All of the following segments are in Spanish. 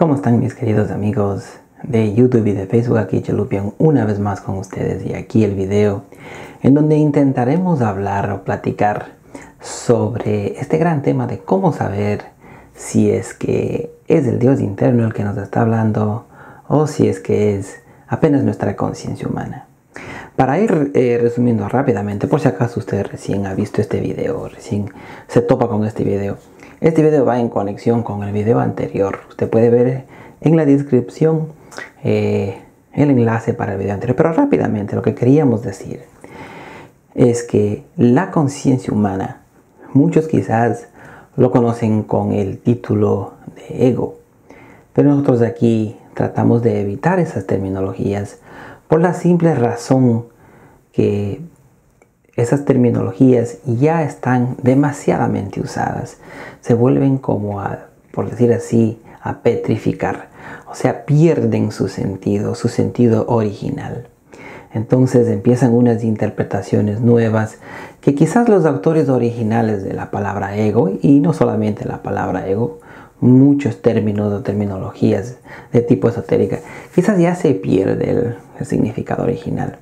¿Cómo están mis queridos amigos de YouTube y de Facebook? Aquí Chalupian una vez más con ustedes, y aquí el video en donde intentaremos hablar o platicar sobre este gran tema de cómo saber si es que es el Dios interno el que nos está hablando o si es que es apenas nuestra conciencia humana. Para ir resumiendo rápidamente, por si acaso usted recién ha visto este video, recién se topa con este video va en conexión con el video anterior. Usted puede ver en la descripción el enlace para el video anterior. Pero rápidamente lo que queríamos decir es que la conciencia humana, muchos quizás lo conocen con el título de ego, pero nosotros de aquí tratamos de evitar esas terminologías por la simple razón que esas terminologías ya están demasiadamente usadas. Se vuelven como por decir así, a petrificar. O sea, pierden su sentido original. Entonces empiezan unas interpretaciones nuevas que quizás los autores originales de la palabra ego, y no solamente la palabra ego, muchos términos o terminologías de tipo esotérica, quizás ya se pierde el significado original.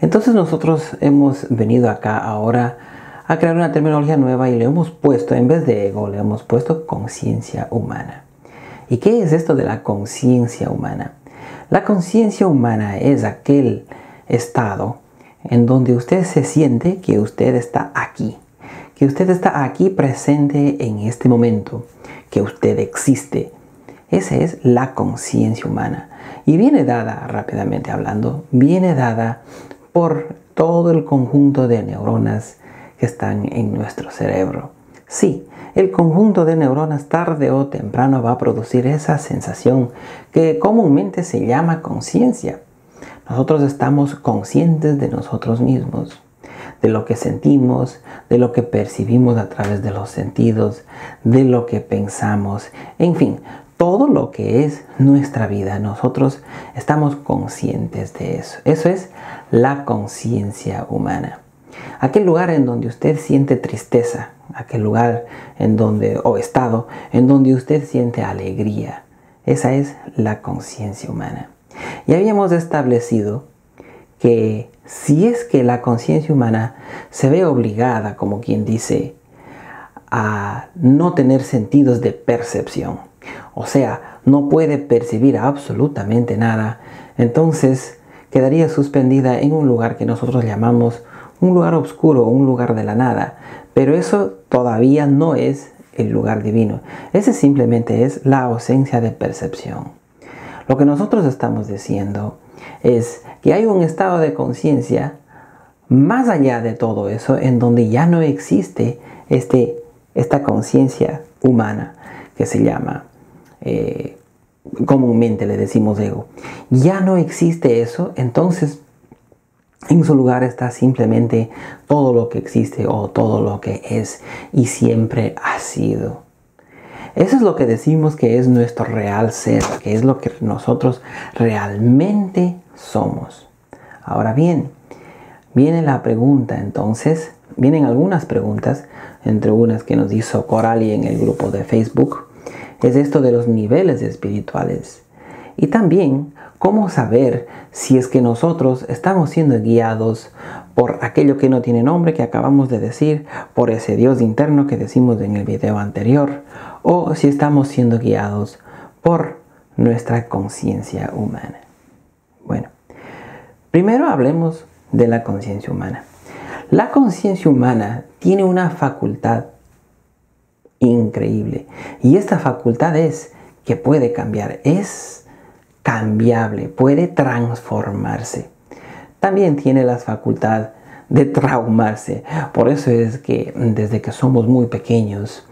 Entonces nosotros hemos venido acá ahora a crear una terminología nueva y le hemos puesto, en vez de ego, le hemos puesto conciencia humana. ¿Y qué es esto de la conciencia humana? La conciencia humana es aquel estado en donde usted se siente que usted está aquí, que usted está aquí presente en este momento, que usted existe. Esa es la conciencia humana. Y viene dada, rápidamente hablando, viene dada por todo el conjunto de neuronas que están en nuestro cerebro. Sí, el conjunto de neuronas tarde o temprano va a producir esa sensación que comúnmente se llama conciencia. Nosotros estamos conscientes de nosotros mismos, de lo que sentimos, de lo que percibimos a través de los sentidos, de lo que pensamos, en fin, todo lo que es nuestra vida. Nosotros estamos conscientes de eso. Eso es la conciencia humana. Aquel lugar en donde usted siente tristeza, aquel lugar o estado en donde usted siente alegría. Esa es la conciencia humana. Y habíamos establecido que si es que la conciencia humana se ve obligada, como quien dice, a no tener sentidos de percepción, o sea, no puede percibir absolutamente nada, entonces quedaría suspendida en un lugar que nosotros llamamos un lugar oscuro, un lugar de la nada. Pero eso todavía no es el lugar divino. Ese simplemente es la ausencia de percepción. Lo que nosotros estamos diciendo es que hay un estado de conciencia más allá de todo eso, en donde ya no existe esta conciencia humana que se llama, comúnmente le decimos ego. Ya no existe eso, entonces en su lugar está simplemente todo lo que existe o todo lo que es y siempre ha sido. Eso es lo que decimos que es nuestro real ser, que es lo que nosotros realmente somos. Ahora bien, viene la pregunta entonces, vienen algunas preguntas, entre unas que nos hizo Coralie en el grupo de Facebook, es esto de los niveles espirituales. Y también, ¿cómo saber si es que nosotros estamos siendo guiados por aquello que no tiene nombre que acabamos de decir, por ese Dios interno que decimos en el video anterior, o si estamos siendo guiados por nuestra conciencia humana? Bueno, primero hablemos de la conciencia humana. La conciencia humana tiene una facultad increíble, y esta facultad es que puede cambiar, es cambiable, puede transformarse. También tiene la facultad de traumarse. Por eso es que desde que somos muy pequeños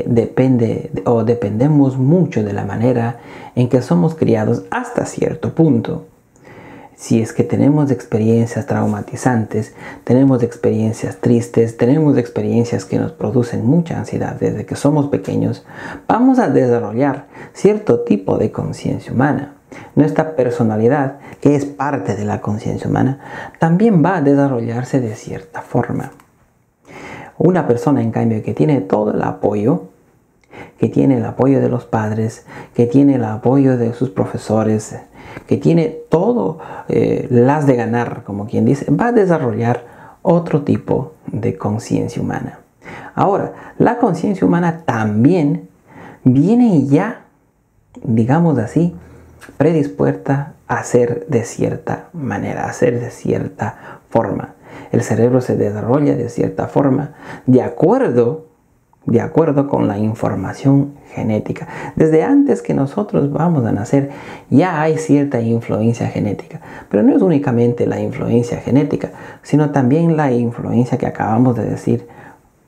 dependemos mucho de la manera en que somos criados hasta cierto punto. Si es que tenemos experiencias traumatizantes, tenemos experiencias tristes, tenemos experiencias que nos producen mucha ansiedad desde que somos pequeños, vamos a desarrollar cierto tipo de conciencia humana. Nuestra personalidad, que es parte de la conciencia humana, también va a desarrollarse de cierta forma. Una persona, en cambio, que tiene todo el apoyo, que tiene el apoyo de los padres, que tiene el apoyo de sus profesores, que tiene todo las de ganar, como quien dice, va a desarrollar otro tipo de conciencia humana. Ahora, la conciencia humana también viene ya, digamos así, predispuesta a ser de cierta manera, a ser de cierta forma. El cerebro se desarrolla de cierta forma de acuerdo con la información genética. Desde antes que nosotros vamos a nacer ya hay cierta influencia genética, pero no es únicamente la influencia genética, sino también la influencia que acabamos de decir,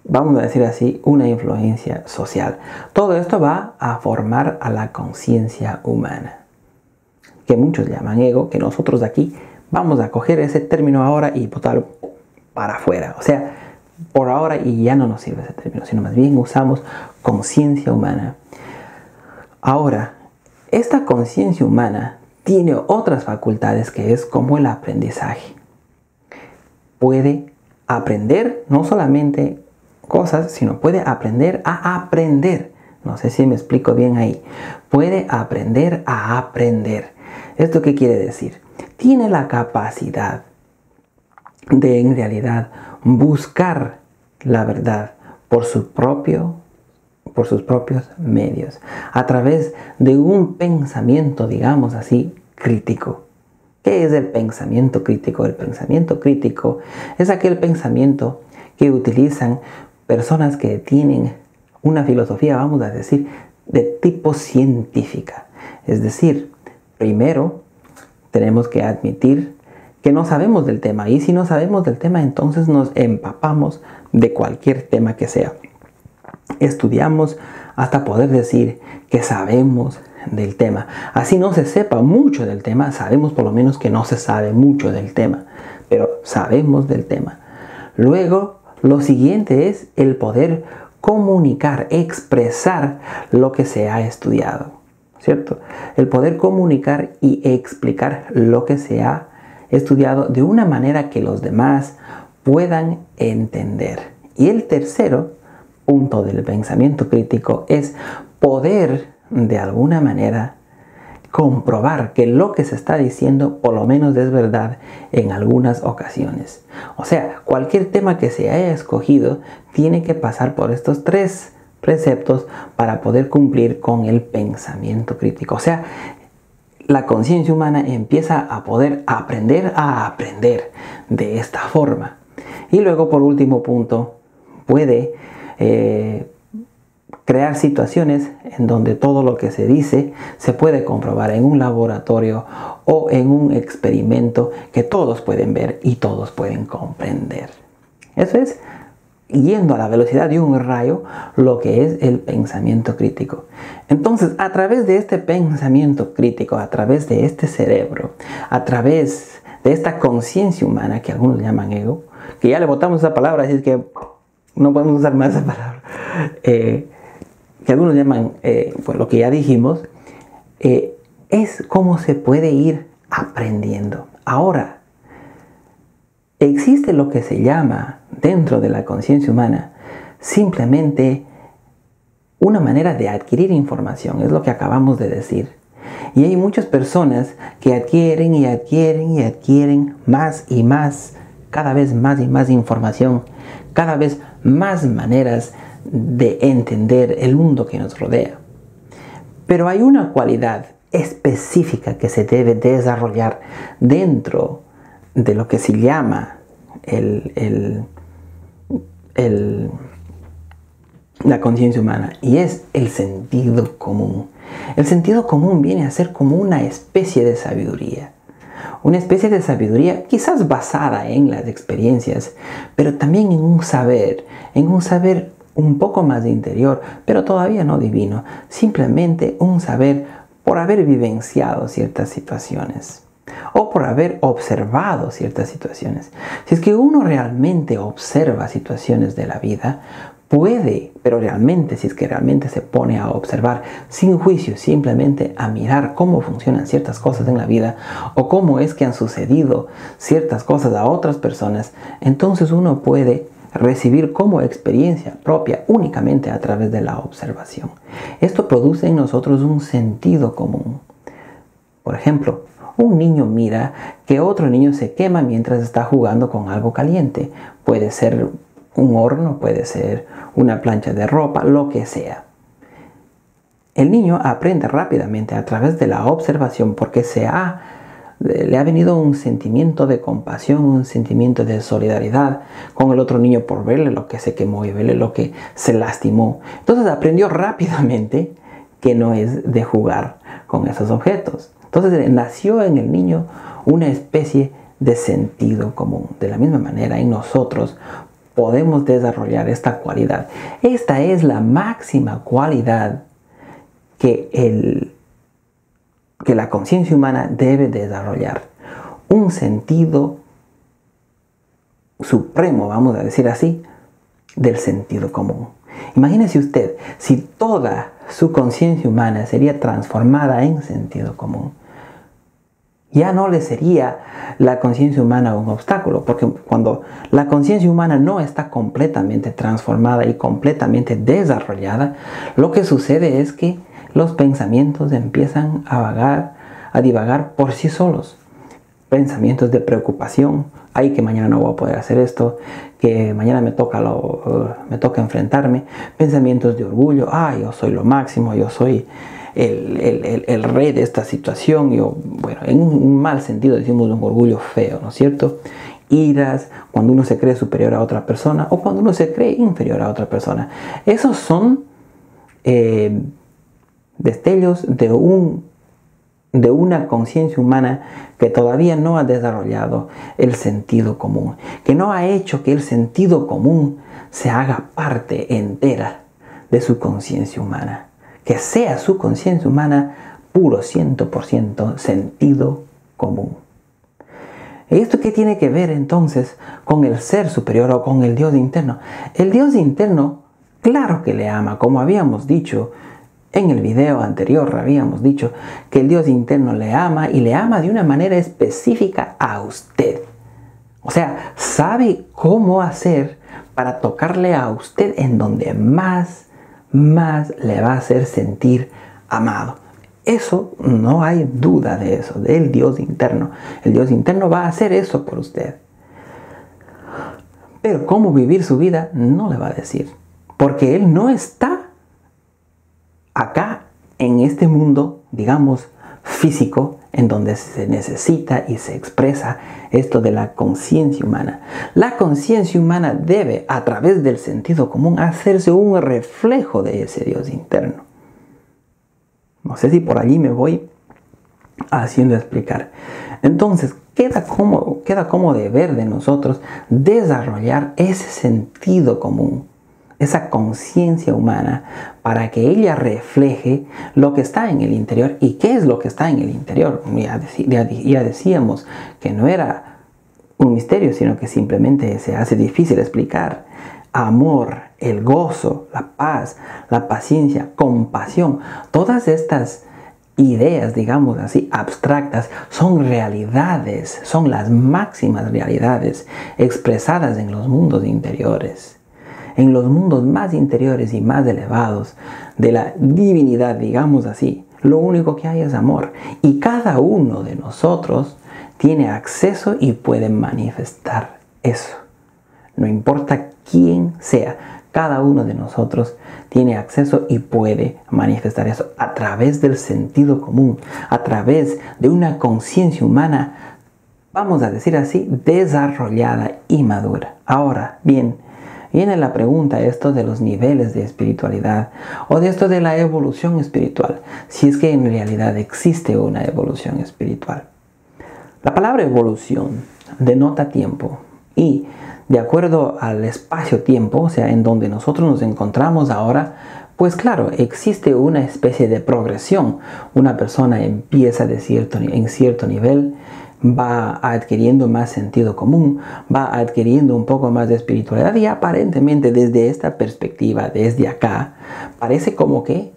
vamos a decir así, una influencia social. Todo esto va a formar a la conciencia humana, que muchos llaman ego, que nosotros aquí vamos a coger ese término ahora y botarlo para afuera. O sea, por ahora y ya no nos sirve ese término, sino más bien usamos conciencia humana. Ahora, esta conciencia humana tiene otras facultades que es como el aprendizaje. Puede aprender no solamente cosas, sino puede aprender a aprender. No sé si me explico bien ahí. Puede aprender a aprender. ¿Esto qué quiere decir? Tiene la capacidad de en realidad buscar la verdad por sus propios medios, a través de un pensamiento, digamos así, crítico. ¿Qué es el pensamiento crítico? El pensamiento crítico es aquel pensamiento que utilizan personas que tienen una filosofía, vamos a decir, de tipo científica. Es decir, primero tenemos que admitir que no sabemos del tema, y si no sabemos del tema, entonces nos empapamos de cualquier tema que sea. Estudiamos hasta poder decir que sabemos del tema. Así no se sepa mucho del tema, sabemos por lo menos que no se sabe mucho del tema, pero sabemos del tema. Luego, lo siguiente es el poder comunicar, expresar lo que se ha estudiado, ¿cierto? El poder comunicar y explicar lo que se ha estudiado de una manera que los demás puedan entender. Y el tercero punto del pensamiento crítico es poder de alguna manera comprobar que lo que se está diciendo por lo menos es verdad en algunas ocasiones. O sea, cualquier tema que se haya escogido tiene que pasar por estos tres preceptos para poder cumplir con el pensamiento crítico. O sea, la conciencia humana empieza a poder aprender a aprender de esta forma. Y luego, por último punto, puede crear situaciones en donde todo lo que se dice se puede comprobar en un laboratorio o en un experimento que todos pueden ver y todos pueden comprender. Eso es, yendo a la velocidad de un rayo, lo que es el pensamiento crítico. Entonces, a través de este pensamiento crítico, a través de este cerebro, a través de esta conciencia humana que algunos llaman ego, que ya le botamos esa palabra, así es que no podemos usar más esa palabra, que algunos llaman, pues lo que ya dijimos, es cómo se puede ir aprendiendo. Ahora, existe lo que se llama dentro de la conciencia humana simplemente una manera de adquirir información, es lo que acabamos de decir. Y hay muchas personas que adquieren y adquieren y adquieren más y más, cada vez más y más información, cada vez más maneras de entender el mundo que nos rodea. Pero hay una cualidad específica que se debe desarrollar dentro de lo que se llama la conciencia humana, y es el sentido común. El sentido común viene a ser como una especie de sabiduría. Una especie de sabiduría quizás basada en las experiencias, pero también en un saber un poco más interior, pero todavía no divino. Simplemente un saber por haber vivenciado ciertas situaciones o por haber observado ciertas situaciones. Si es que uno realmente observa situaciones de la vida, puede, pero realmente, si es que realmente se pone a observar sin juicio, simplemente a mirar cómo funcionan ciertas cosas en la vida o cómo es que han sucedido ciertas cosas a otras personas, entonces uno puede recibir como experiencia propia únicamente a través de la observación. Esto produce en nosotros un sentido común. Por ejemplo, un niño mira que otro niño se quema mientras está jugando con algo caliente. Puede ser un horno, puede ser una plancha de ropa, lo que sea. El niño aprende rápidamente a través de la observación porque le ha venido un sentimiento de compasión, un sentimiento de solidaridad con el otro niño por verle lo que se quemó y verle lo que se lastimó. Entonces aprendió rápidamente que no es de jugar con esos objetos. Entonces nació en el niño una especie de sentido común. De la misma manera, en nosotros podemos desarrollar esta cualidad. Esta es la máxima cualidad que la conciencia humana debe desarrollar. Un sentido supremo, vamos a decir así, del sentido común. Imagínese usted si toda su conciencia humana sería transformada en sentido común. Ya no le sería la conciencia humana un obstáculo, porque cuando la conciencia humana no está completamente transformada y completamente desarrollada, lo que sucede es que los pensamientos empiezan a divagar por sí solos. Pensamientos de preocupación, ay, que mañana no voy a poder hacer esto, que mañana me toca enfrentarme. Pensamientos de orgullo, ay, yo soy lo máximo, yo soy el rey de esta situación. Bueno, en un mal sentido decimos un orgullo feo, ¿no es cierto? Iras, cuando uno se cree superior a otra persona o cuando uno se cree inferior a otra persona. Esos son destellos de una conciencia humana que todavía no ha desarrollado el sentido común, que no ha hecho que el sentido común se haga parte entera de su conciencia humana, que sea su conciencia humana puro 100% sentido común. ¿Esto qué tiene que ver entonces con el ser superior o con el Dios interno? El Dios interno, claro que le ama, como habíamos dicho en el video anterior, habíamos dicho que el Dios interno le ama y le ama de una manera específica a usted. O sea, sabe cómo hacer para tocarle a usted en donde más le va a hacer sentir amado. Eso, no hay duda de eso, del Dios interno. El Dios interno va a hacer eso por usted. Pero cómo vivir su vida no le va a decir, porque Él no está acá en este mundo, digamos, físico, en donde se necesita y se expresa esto de la conciencia humana. La conciencia humana debe, a través del sentido común, hacerse un reflejo de ese Dios interno. No sé si por allí me voy haciendo explicar. Entonces, queda como deber de nosotros desarrollar ese sentido común, esa conciencia humana, para que ella refleje lo que está en el interior. ¿Y qué es lo que está en el interior? Ya decíamos que no era un misterio, sino que simplemente se hace difícil explicar. Amor, el gozo, la paz, la paciencia, compasión, todas estas ideas, digamos así, abstractas, son realidades, son las máximas realidades expresadas en los mundos interiores. En los mundos más interiores y más elevados de la divinidad, digamos así, lo único que hay es amor. Y cada uno de nosotros tiene acceso y puede manifestar eso. No importa quién sea, cada uno de nosotros tiene acceso y puede manifestar eso a través del sentido común, a través de una conciencia humana, vamos a decir así, desarrollada y madura. Ahora, bien, viene la pregunta esto de los niveles de espiritualidad o de esto de la evolución espiritual, si es que en realidad existe una evolución espiritual. La palabra evolución denota tiempo y de acuerdo al espacio-tiempo, o sea, en donde nosotros nos encontramos ahora, pues claro, existe una especie de progresión. Una persona empieza en cierto nivel, va adquiriendo más sentido común, va adquiriendo un poco más de espiritualidad y aparentemente desde esta perspectiva, desde acá, parece como que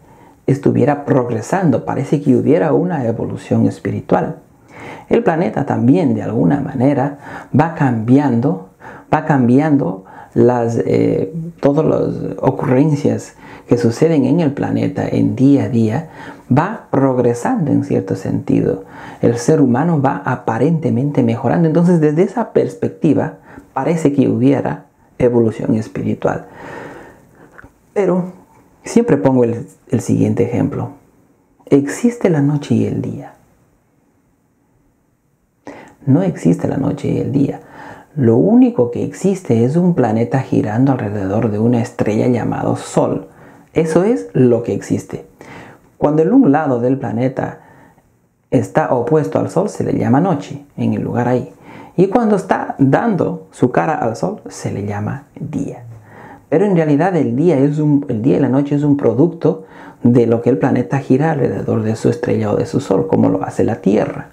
estuviera progresando, parece que hubiera una evolución espiritual. El planeta también de alguna manera va cambiando todas las ocurrencias que suceden en el planeta en día a día, va progresando en cierto sentido. El ser humano va aparentemente mejorando. Entonces, desde esa perspectiva, parece que hubiera evolución espiritual. Pero siempre pongo el siguiente ejemplo. ¿Existe la noche y el día? No existe la noche y el día. Lo único que existe es un planeta girando alrededor de una estrella llamado Sol. Eso es lo que existe. Cuando un lado del planeta está opuesto al Sol, se le llama noche, en el lugar ahí. Y cuando está dando su cara al Sol, se le llama día. Pero en realidad el día y la noche es un producto de lo que el planeta gira alrededor de su estrella o de su Sol, como lo hace la Tierra.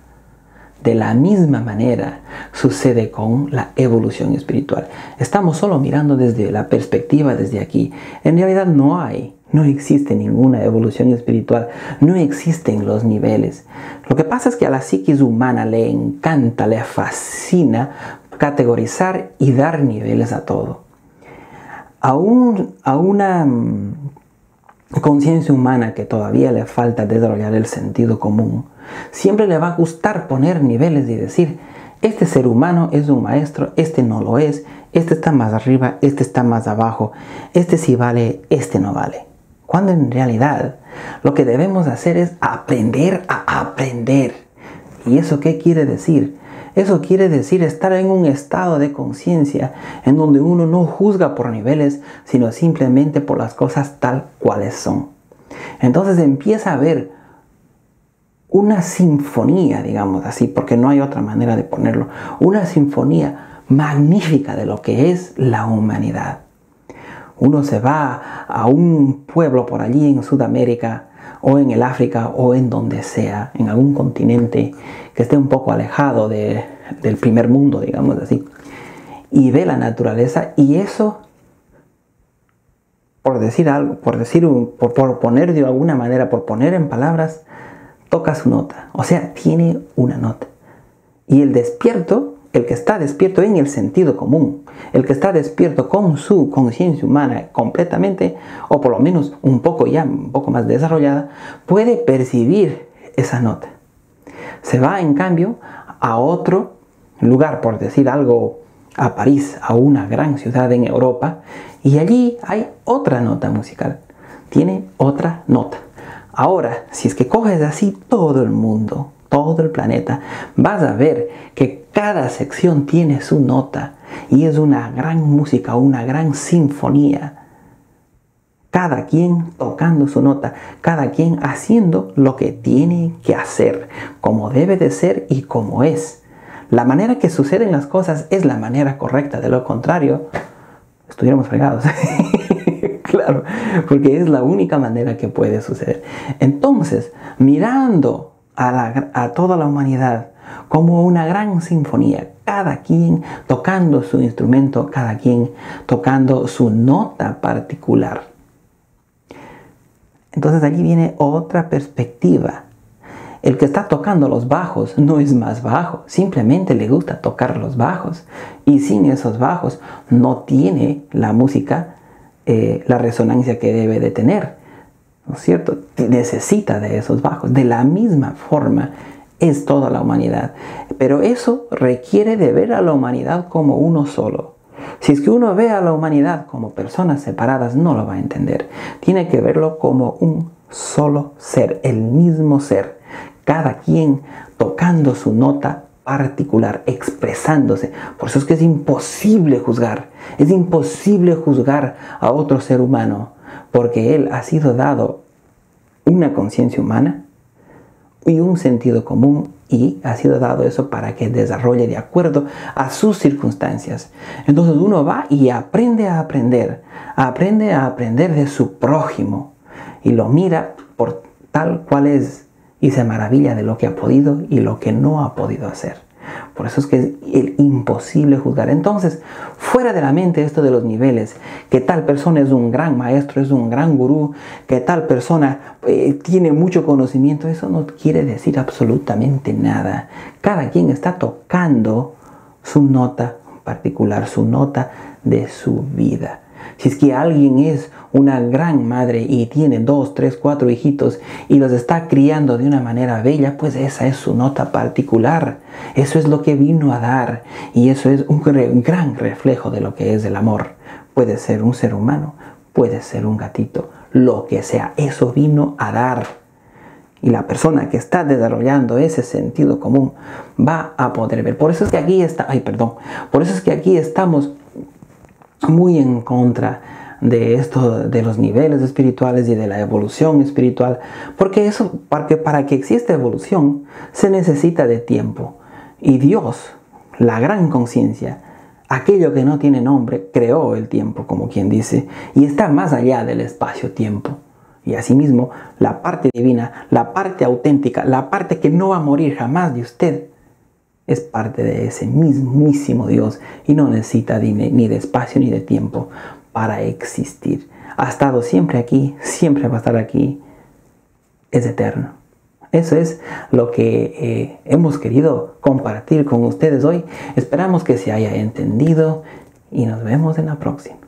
De la misma manera sucede con la evolución espiritual. Estamos solo mirando desde la perspectiva desde aquí. En realidad no existe ninguna evolución espiritual. No existen los niveles. Lo que pasa es que a la psiquis humana le encanta, le fascina categorizar y dar niveles a todo. A una conciencia humana que todavía le falta desarrollar el sentido común, siempre le va a gustar poner niveles y decir, este ser humano es un maestro, este no lo es, este está más arriba, este está más abajo, este sí vale, este no vale. Cuando en realidad lo que debemos hacer es aprender a aprender. ¿Y eso qué quiere decir? Eso quiere decir estar en un estado de conciencia en donde uno no juzga por niveles, sino simplemente por las cosas tal cuales son. Entonces empieza a ver una sinfonía, digamos así, porque no hay otra manera de ponerlo, una sinfonía magnífica de lo que es la humanidad. Uno se va a un pueblo por allí en Sudamérica, o en el África, o en donde sea, en algún continente que esté un poco alejado del primer mundo, digamos así, y ve la naturaleza, y eso, por decir algo, por poner de alguna manera, por poner en palabras, toca su nota, o sea, tiene una nota. Y el despierto, el que está despierto en el sentido común, el que está despierto con su conciencia humana completamente, o por lo menos un poco más desarrollada, puede percibir esa nota. Se va en cambio a otro lugar, por decir algo, a París, a una gran ciudad en Europa, y allí hay otra nota musical, tiene otra nota. Ahora, si es que coges así todo el mundo, todo el planeta, vas a ver que cada sección tiene su nota y es una gran música, una gran sinfonía. Cada quien tocando su nota, cada quien haciendo lo que tiene que hacer, como debe de ser y como es. La manera que suceden las cosas es la manera correcta, de lo contrario, estuviéramos fregados. Claro, porque es la única manera que puede suceder. Entonces, mirando a toda la humanidad como una gran sinfonía, cada quien tocando su instrumento, cada quien tocando su nota particular. Entonces allí viene otra perspectiva. El que está tocando los bajos no es más bajo, simplemente le gusta tocar los bajos. Y sin esos bajos no tiene la música la resonancia que debe de tener, ¿no es cierto? Necesita de esos bajos. De la misma forma es toda la humanidad. Pero eso requiere de ver a la humanidad como uno solo. Si es que uno ve a la humanidad como personas separadas, no lo va a entender. Tiene que verlo como un solo ser, el mismo ser. Cada quien tocando su nota particular, expresándose. Por eso es que es imposible juzgar. Es imposible juzgar a otro ser humano, porque él ha sido dado una conciencia humana y un sentido común, y ha sido dado eso para que desarrolle de acuerdo a sus circunstancias. Entonces uno va y aprende a aprender de su prójimo y lo mira por tal cual es y se maravilla de lo que ha podido y lo que no ha podido hacer. Por eso es que es imposible juzgar. Entonces, fuera de la mente esto de los niveles, que tal persona es un gran maestro, es un gran gurú, que tal persona tiene mucho conocimiento, eso no quiere decir absolutamente nada. Cada quien está tocando su nota particular, su nota de su vida. Si es que alguien es una gran madre y tiene 2, 3, 4 hijitos y los está criando de una manera bella, pues esa es su nota particular. Eso es lo que vino a dar y eso es un gran reflejo de lo que es el amor. Puede ser un ser humano, puede ser un gatito, lo que sea, eso vino a dar. Y la persona que está desarrollando ese sentido común va a poder ver. Por eso es que aquí por eso es que aquí estamos muy en contra de esto, de los niveles espirituales y de la evolución espiritual, porque para que exista evolución se necesita de tiempo. Y Dios, la gran conciencia, aquello que no tiene nombre, creó el tiempo, como quien dice, y está más allá del espacio-tiempo. Y asimismo, la parte divina, la parte auténtica, la parte que no va a morir jamás de usted, es parte de ese mismísimo Dios y no necesita ni de espacio ni de tiempo para existir. Ha estado siempre aquí, siempre va a estar aquí, es eterno. Eso es lo que hemos querido compartir con ustedes hoy. Esperamos que se haya entendido y nos vemos en la próxima.